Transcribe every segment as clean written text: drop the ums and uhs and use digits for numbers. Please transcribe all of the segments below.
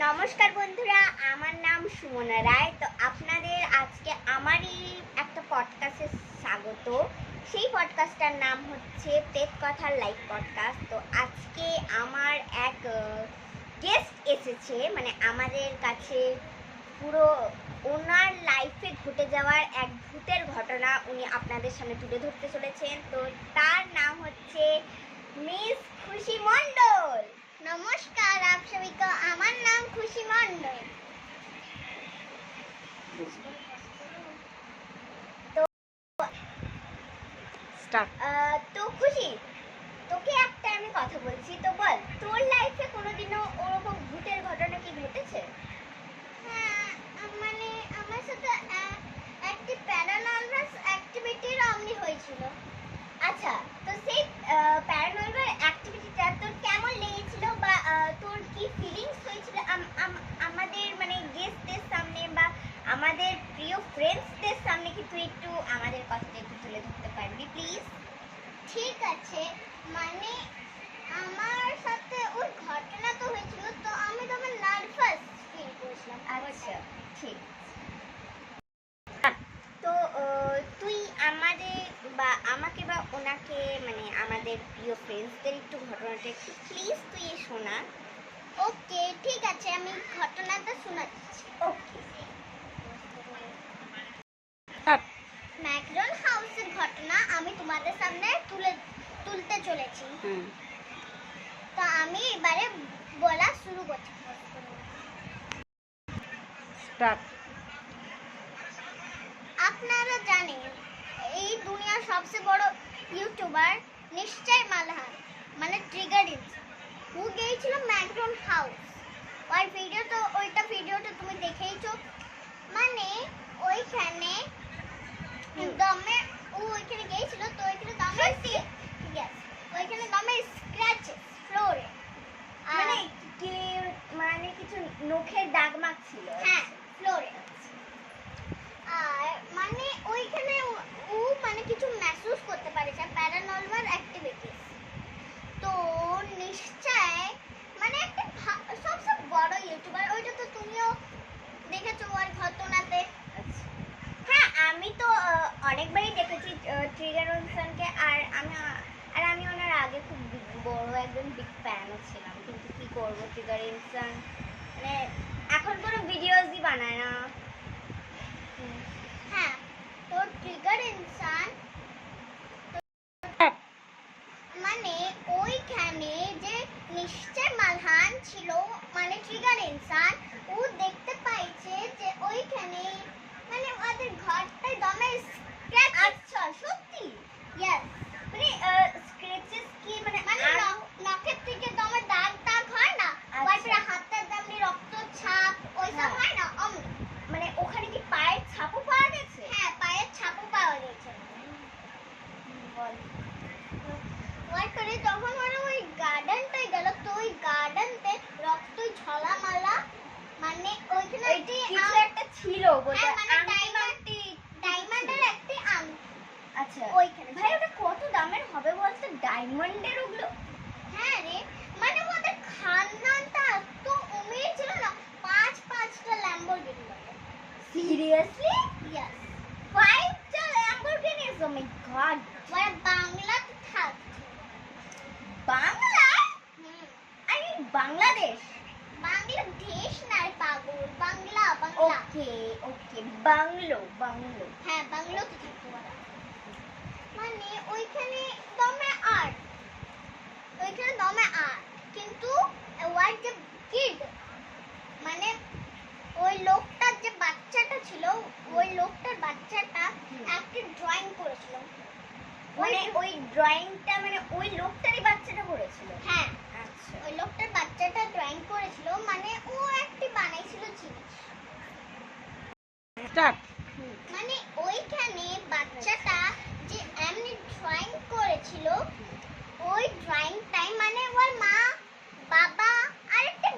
নমস্কার বন্ধুরা, আমার নাম সুমনা রায়। তো আপনাদের আজকে আমারই একটা পডকাস্টে স্বাগত। সেই পডকাস্টটার নাম হচ্ছে প্রেত কথার লাইভ পডকাস্ট। তো আজকে আমার এক গেস্ট এসেছে, মানে আমাদের কাছে পুরো ওনার লাইফে ঘটে যাওয়ার এক ভূতের ঘটনা উনি আপনাদের সামনে তুলে ধরতে চলেছেন। তো তার নাম হচ্ছে মিস খুশি মণ্ডল। নমস্কার आप सभी को, আমার নাম খুশি মণ্ডল। তো খুশি, তোকে একটা আমি কথা বলছি, তো বল তোর লাইফে কোনোদিনও ওরকম ভূতের ঘটনা কি ঘটেছে? হ্যাঁ, মানে আমার সাথে একটি প্যারানর্মাল অ্যাক্টিভিটির অমনি হয়েছিল। আচ্ছা, তো সেই প্যারানর্মাল অ্যাক্টিভিটিটা তোর কেমন লেগেছিল বা তোর কি ফিলিংস হয়েছিল আমাদের মানে গেস্টদের সামনে বা আমাদের প্রিয় ফ্রেন্ডসদের সামনে? কি তুই একটু আমাদের কথাটা একটু তুলে ধরতে পারবি প্লিজ? ঠিক আছে, মানে আমার সাথে ওই ঘটনা তো হয়েছিল, তো আমি তখন নার্ভাস ফিল করেছিলাম। আচ্ছা, ঠিক। তো তুই আমাদের বা আমাকে বা ওনাকে, মানে আমাদের প্রিয় ফ্রেন্ডসদের একটু ঘটনাটা একটু প্লিজ তুই শোনা। ওকে, ঠিক আছে, আমি ঘটনাটা শোনাচ্ছি। ওকে। ম্যাকডন হাউসের ঘটনা আমি তোমাদের সামনে তুলতে চলেছি। তো আমি এবারে বলা শুরু করছি। স্টার্ট। আপনারা জানেন এই দুনিয়ার সবচেয়ে বড় ইউটিউবার নিশ্চয় মালহান, মানে ট্রিগারিন্স, ও গিয়েছিল ম্যাকডন হাউস। ওইটা ভিডিওটা তুমি দেখেইছো। মানে ওইখানে দমে ও ওইখানে গিয়েছিল, তো ওইখানে দমে স্ক্র্যাচেস ফ্লোরে, মানে কিছু নখের দাগ মাগ ছিল। হ্যাঁ, ফ্লোরে। আর মানে ওইখানে ও মানে কিছু মেহসুস করতে পারেছে, প্যারানর্মাল অ্যাক্টিভিটিস। তো নিশ্চয় মানে একটা সবচেয়ে বড় ইউটিউবার, ওইটা তো তুমিও দেখেছো ওর ঘটনাতে। হ্যাঁ, আমি তো অনেকবারই দেখেছি ট্রিগারন্সনকে, আর আমি ওনার আগে খুব বড় একজন বিগ ফ্যানও ছিলাম। কিন্তু কি করবো, ট্রিগারন্সন মানে এখন কোনো ভিডিওসই বানায় না। হ্যাঁ, তো ট্রিগারন্সন মানে ওইখানে যে নিশ্চয় মালহান ছিল, মানে ট্রিগারন্সন ও দেখতে পাইছে যে ওইখানে মানে ওদের ঘরটায় দমে স্ক্র্যাচ। আচ্ছা, সত্যি? ইয়েস, মানে স্ক্র্যাচেস কি মানে নখের থেকে দমে দাগ হয় না, ওইটা হাতের দামনি রক্ত ছাপ ওইসব হয় না, মানে ওখানে কি পায়ের ছাপও পাওয়া গেছে? হ্যাঁ, পায়ের ছাপও পাওয়া গেছে। বল। ওইখানে যখন মানে ওই গার্ডেনটাই গেল, তো ওই গার্ডেনতে রক্তই ঝলামালা, মানে ওইখানে কিছু একটা ছিল বলতে, ডায়মন্ডের একটা আংটি। আচ্ছা, ওইখানে ভাই ওটা কত দামের হবে বলতে, ডায়মন্ডের ওগুলো? হ্যাঁ রে, মানে ওদের খানদানটা তো অমির ছিল না, পাঁচটা ল্যাম্বরগিনি লাগে। সিরিয়াসলি? ইয়েস, 5টা ল্যাম্বরগিনি। ও মাই গড, মানে বাংলাতে থাক। বাংলা? আমি বাংলাদেশ। বাংলাদেশ না পাগল, বাংলা। ওকে, বাংলো। হ্যাঁ, বাংলোতে থাকতে পারে। মানে ওইখানে দমে আর্ট, কিন্তু ওয়ার যে কিড, মানে ওই লোকটার যে বাচ্চাটা ছিল, ওই লোকটার বাচ্চাটা একটা ড্রয়িং করেছিল। মানে ওই ড্রয়িংটা মানে ওই লোকটারই বাচ্চাটা করেছিল? হ্যাঁ, আচ্ছা, ওই লোকটার বাচ্চাটা ড্রয়িং করেছিল, মানে ও একটি বানাইছিল জিনিস। স্টার্ট। মানে ওইখানে বাচ্চাটা যে এমনি ড্রয়িং করেছিল, ওই ড্রয়িংটাই মানে ওর মা বাবা আর একটা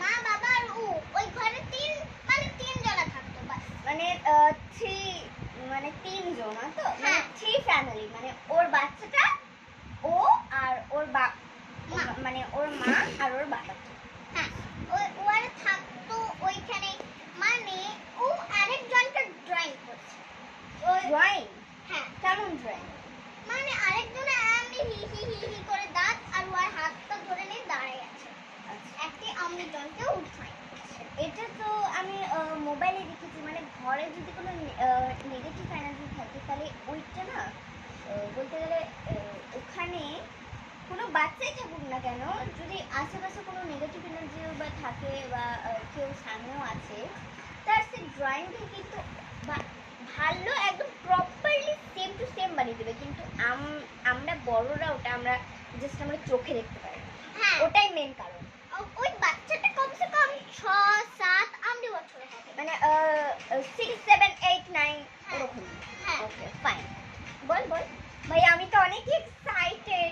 মা বাবা আর ও ওই ঘরে তিন জনা থাকতো, বাস। মানে 3 জনা তো? হ্যাঁ, 3 ফ্যামিলি, মানে ওর বাচ্চাটা, ও আর ওর মানে ওর মা আর ওর বাবা। হ্যাঁ, ও অন্যজনকে উৎসাহিত করছে। এটা তো আমি মোবাইলে দেখেছি, মানে ঘরে যদি কোনো নেগেটিভ এনার্জি থাকে তাহলে ওইটা না বলতে গেলে ওখানে কোনো বাচ্চাই থাকুক না কেন, যদি আশেপাশে কোনো নেগেটিভ এনার্জিও বা থাকে বা কেউ সামনেও আছে, তার সেই ড্রয়িংটা কিন্তু ভালো একদম প্রপারলি সেম টু সেম বানিয়ে দেবে। কিন্তু আমরা বড়রা ওটা আমরা জাস্ট আমরা চোখে দেখতে পাই। হ্যাঁ, ওটাই মেন কারণ। ওই বাচ্চাটা কমসে কম 6-7 বছর হবে, মানে 6-7-8-9 এরকম। হ্যাঁ, ওকে ফাইন। বল বল ভাই, আমি তো অনেক এক্সাইটেড।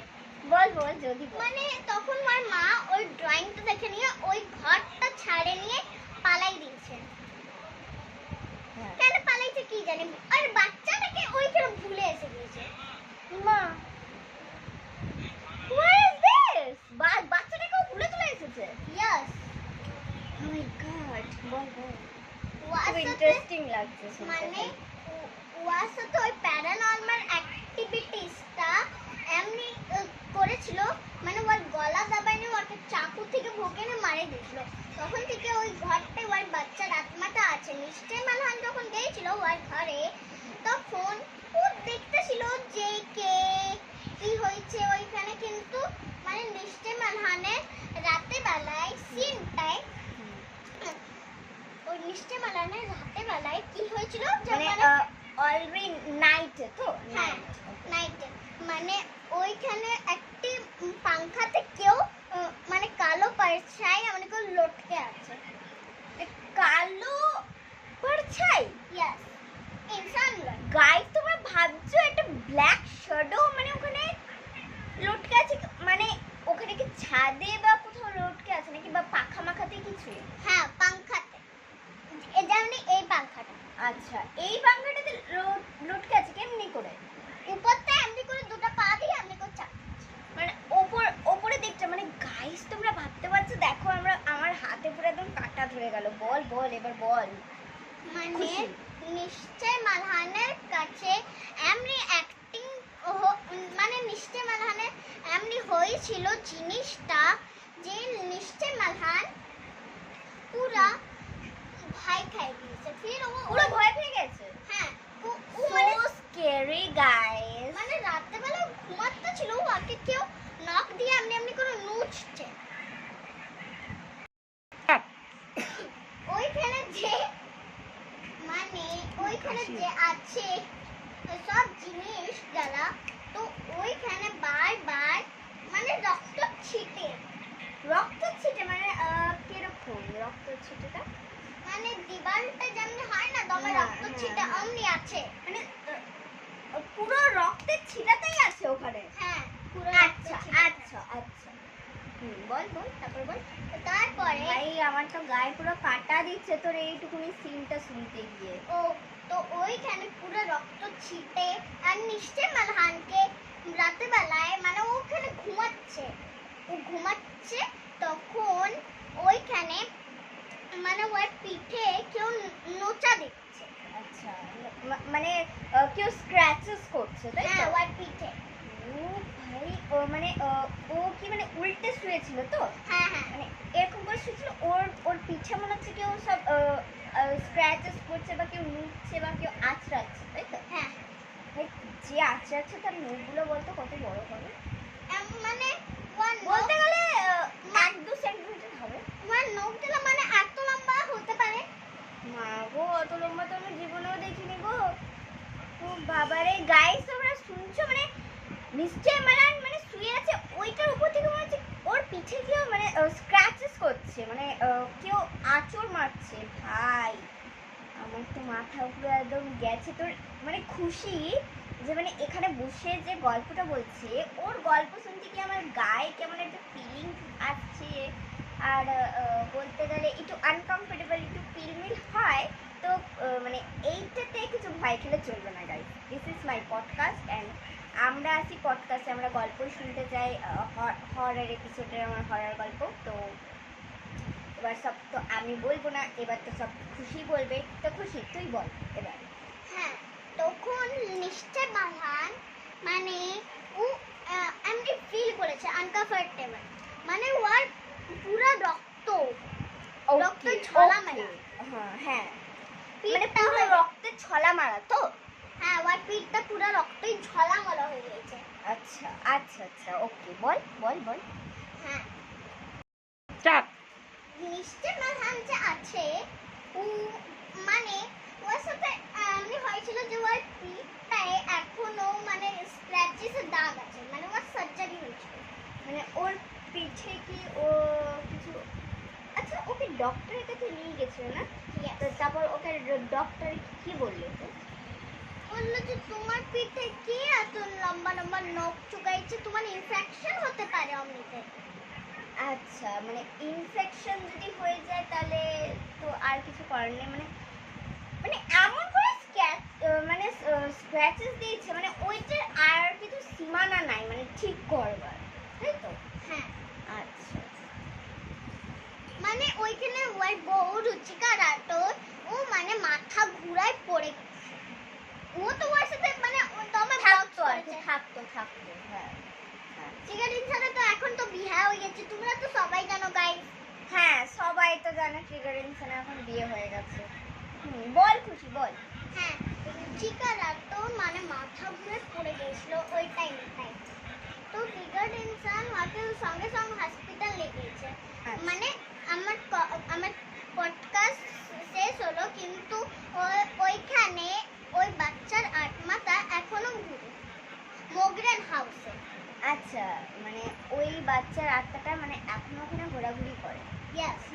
বল বল যদি মানে তখন আমার মা ওই ড্রয়িংটা দেখে নিয়ে ওই ঘরটা ছাড়ে নিয়ে পালাই দিয়েছে। কেন পালাইছে কি জানি, আর বাচ্চাটাকে ওইখানে ভুলে এসে গিয়েছে। মা what is this? বাচ্চাটাকেও ভুলে চলে এসেছে। Yes. Oh my god. বল বল। খুব ইন্টারেস্টিং লাগছে। মানে ওয়ার সাথে ওই প্যারানর্মাল অ্যাক্টিভিটিসটা এমনি করেছিল, মানে ওর গলা দাবায় নিয়ে ওকে চাকু থেকে ভোগেনে মারে দিয়েছিল। তখন থেকে ওই ঘরটায় ওর বাচ্চার আত্মাটা আছে। নিশ্চয় মালহান যখন গিয়েছিল ওর ঘরে, তখন ও দেখতেছিল যে কে কি হয়েছে ওইখানে, কিন্তু মানে নিশ্চয় মালহানের রাতে বেলায় সিনটায় ওই নিশ্চয় মালহানের রাতে বেলায় কি হয়েছিল, মানে অলরেডি নাইট তো। হ্যাঁ, নাইট মানে ওইখানে একটি পাংখাতে কেউ মানে কালো পারছাই মানে কেউ লটকে আছে। কালো পারছাই? ইয়েস, ইনসান নয়। গাইস, তোমরা ভাবছো একটা ব্ল্যাক শ্যাডো মানে ওখানে লটকে আছে, মানে ওখানে কি ছাদে বা কোথাও লটকে আছে নাকি, বা পাখা মাখাতে কিছু? হ্যাঁ, পাংখাতে। যেমনি এই পাংখাটা। আচ্ছা, এই পাংখাটাতে লটকে আছে কেমনি করে? উপরটা এমনি করে দুটো পা দিয়ে এমনি করে চাপ, মানে ওপরে দিকটা। মানে গাইস, তোমরা ভাবতে পারছো? দেখো আমার হাতে পুরো একদম কাটা ধরে গেল। বল বল এবার বল। মানে নিশ্চয় মালহানের কাছে এমনি অ্যাক্টিং, মানে নিশ্চয় মালহানের এমনি হয়েছিল জিনিসটা যে নিশ্চয় মালহান পুরা ভয় খেয়ে গিয়েছে। ফির ও পুরো ভয় পেয়ে গেছে। হ্যাঁ, ও মানে স্ক্যারি গাইস। মানে রাতে বেলা ঘুমাতে ছিল, ওকে কেউ নক দিয়ে এমনি করে নুচছে। ওইখানে যে মানে ওইখানে যে আছে সব জিনিস যারা, তো ওইখানে বারবার মানে রক্ত ছিটে মানে কিরকম রক্ত ছিটেটা, মানে দিবালটা যেমন হয় না দমে রক্ত ছিটা অমনি আছে, মানে পুরো রক্তের ছিটাতেই আছে ওখানে। হ্যাঁ, পুরো। আচ্ছা আচ্ছা আচ্ছা, বল বল তারপর বল। তারপরে ভাই আমার তো গায়ে পুরো কাটা দিচ্ছে তোর এইটুকুনি সিনটা শুনতে গিয়ে। ও তো ওইখানে পুরো রক্ত ছিটে, আর নিশ্চয় মালহানকে রাতে বেলায় মানে ওখানে ঘুমাচ্ছে তখন ওইখানে মানে ওর পিঠে কেউ নোচা দিচ্ছে। আচ্ছা, মানে কেউ স্ক্র্যাচেস করছে তাই তো? হ্যাঁ, ওর পিঠে। ও ভাই, মানে ও কি মানে উল্টে শুয়েছিল তো? হ্যাঁ হ্যাঁ, মানে এরকম করে শুয়েছিল, ওর পিঠে মনে হচ্ছে কেউ সব স্ক্র্যাচেস করছে বা কেউ নুচ্ছে বা কেউ আঁচড়াচ্ছে তাই তো? হ্যাঁ, যে আঁচড়াচ্ছে তার নখগুলো বলতো কত বড় হবে? মানে বলতে গেলে 1-2 সেন্টিমিটার হবে। আমার নখগুলো মানে এত লম্বা হতে পারে? মা গো, অত লম্বা তো আমি জীবনেও দেখিনি গো। ও বাবারে গাইস, তোমরা শুনছো? মানে নিশ্চয় মানে শুয়ে আছে, ওইটার উপর থেকে মনে হচ্ছে ওর পিঠে কেউ মানে স্ক্র্যাচেস করছে, মানে কেউ আঁচড় মারছে। ভাই আমার তো মাথা পুরো একদম গেছে। তোর মানে খুশি যে মানে এখানে বসে যে গল্পটা বলছে, ওর গল্প শুনতে কি আমার গায়ে কেমন একটা ফিলিং আসছে, আর বলতে গেলে একটু আনকমফোর্টেবল, একটু ফিলমিল হয়। তো মানে এইটাতে কিছু ভয় খেলে চলবে না guys. This is my podcast and আমরা আছি পডকাস্টে, আমরা গল্প শুনতে চাই, হরার এপিসোডের আমার হরার গল্প। তো এবার সব তো আমি বলবো না, এবার তো সব খুশি বলবে। তো খুশি তুই বল এবার। হ্যাঁ, তখন নিশ্চয় মালহান মানে ও এমনি ফিল করেছে আনকমফোর্টেবল, মানে ওর পুরো রক্ত রক্ত ছলা মারা। হ্যাঁ মানে পুরো রক্তে ছলা মারা তো? হ্যাঁ, ওর পিঠটা পুরো রক্তই ছলা মারা হয়ে গেছে। আচ্ছা আচ্ছা আচ্ছা, ওকে, বল বল বল। হ্যাঁ, স্টার্ট। মিস্টার মালহান যে আছে, ও মানে ওর সাথে এমনি হয়েছিল যে ওর পিঠটায় এখনো মানে স্ক্র্যাচেসের দাগ আছে, মানে ওর সার্জারি হয়েছিল, মানে ওর পিঠে কি ও কিছু। আচ্ছা, ওকে ডক্টরের কাছে নিয়ে গেছিল না? তো তারপর ওকে ডক্টর কি বললো? তো বললো যে তোমার পিঠে কি এত লম্বা লম্বা নখ চুকাইছে, তোমার ইনফেকশন হতে পারে অমনিতে। আচ্ছা, মানে ইনফেকশন যদি হয়ে যায় তাহলে তো আর কিছু করার নেই, মানে মানে এমন করে মানে স্ক্র্যাচেস দিয়েছে, মানে ওইটার আর কিছু সীমানা নাই মানে ঠিক করবার, তাই তো? হ্যাঁ। আচ্ছা, মানে ওইখানে ওই বউ রুচিকা রাঠোর ও মানে মাথা ঘুরায় পড়ে গেছে। ও তো ওর সাথে মানে তোমার থাকতো হ্যাঁ। চিকারিন ছাড়া তো এখন তো বিয়ে হয়ে গেছে, তোমরা তো সবাই জানো গাইস। হ্যাঁ, সবাই তো জানে চিকারিন ছাড়া এখন বিয়ে হয়ে গেছে। বল খুশি, বল। হ্যাঁ, রুচিকা রাঠোর মানে মাথা ঘুরে পড়ে গেছিল ওই টাইমটাই, তো ফিগার ইনসান ওকে সঙ্গে সঙ্গে হসপিটাল নিয়ে গিয়েছে। মানে আমার পডকাস্ট শেষ হলো, কিন্তু ওইখানে ওই বাচ্চার আত্মাটা এখনো ঘুরে মোগরেন হাউসে। আচ্ছা, মানে ওই বাচ্চার আত্মাটা মানে এখনো ওখানে ঘোরাঘুরি করে। ইয়েস।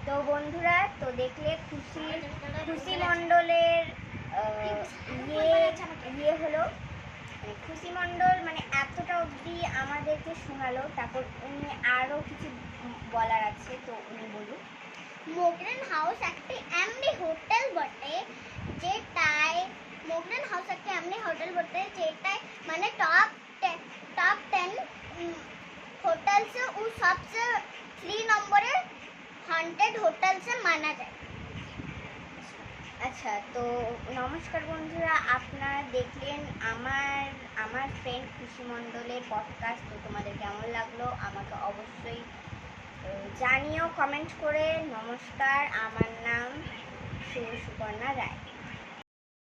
তো বন্ধুরা, তো দেখলে খুশি মণ্ডলের ইয়ে হলো, খুশি মণ্ডল মানে এতটা অবধি আমাদেরকে শোনালো, তারপর উনি আরও কিছু বলার আছে, তো উনি বলুন। মোগরেন হাউস একটি এমনি হোটেল বটে যেটায় মানে टॉप 10 होटल से वो सबसे 3 নম্বরে हॉन्टेड होटल से माना যায়। আচ্ছা, তো নমস্কার বন্ধুরা, আপনারা দেখলেন আমার ফ্রেন্ড খুশি মণ্ডলের পডকাস্ট। তো তোমাদের কেমন লাগলো আমাকে অবশ্যই জানিও কমেন্ট করে। নমস্কার, আমার নাম সুপর্ণা রায়।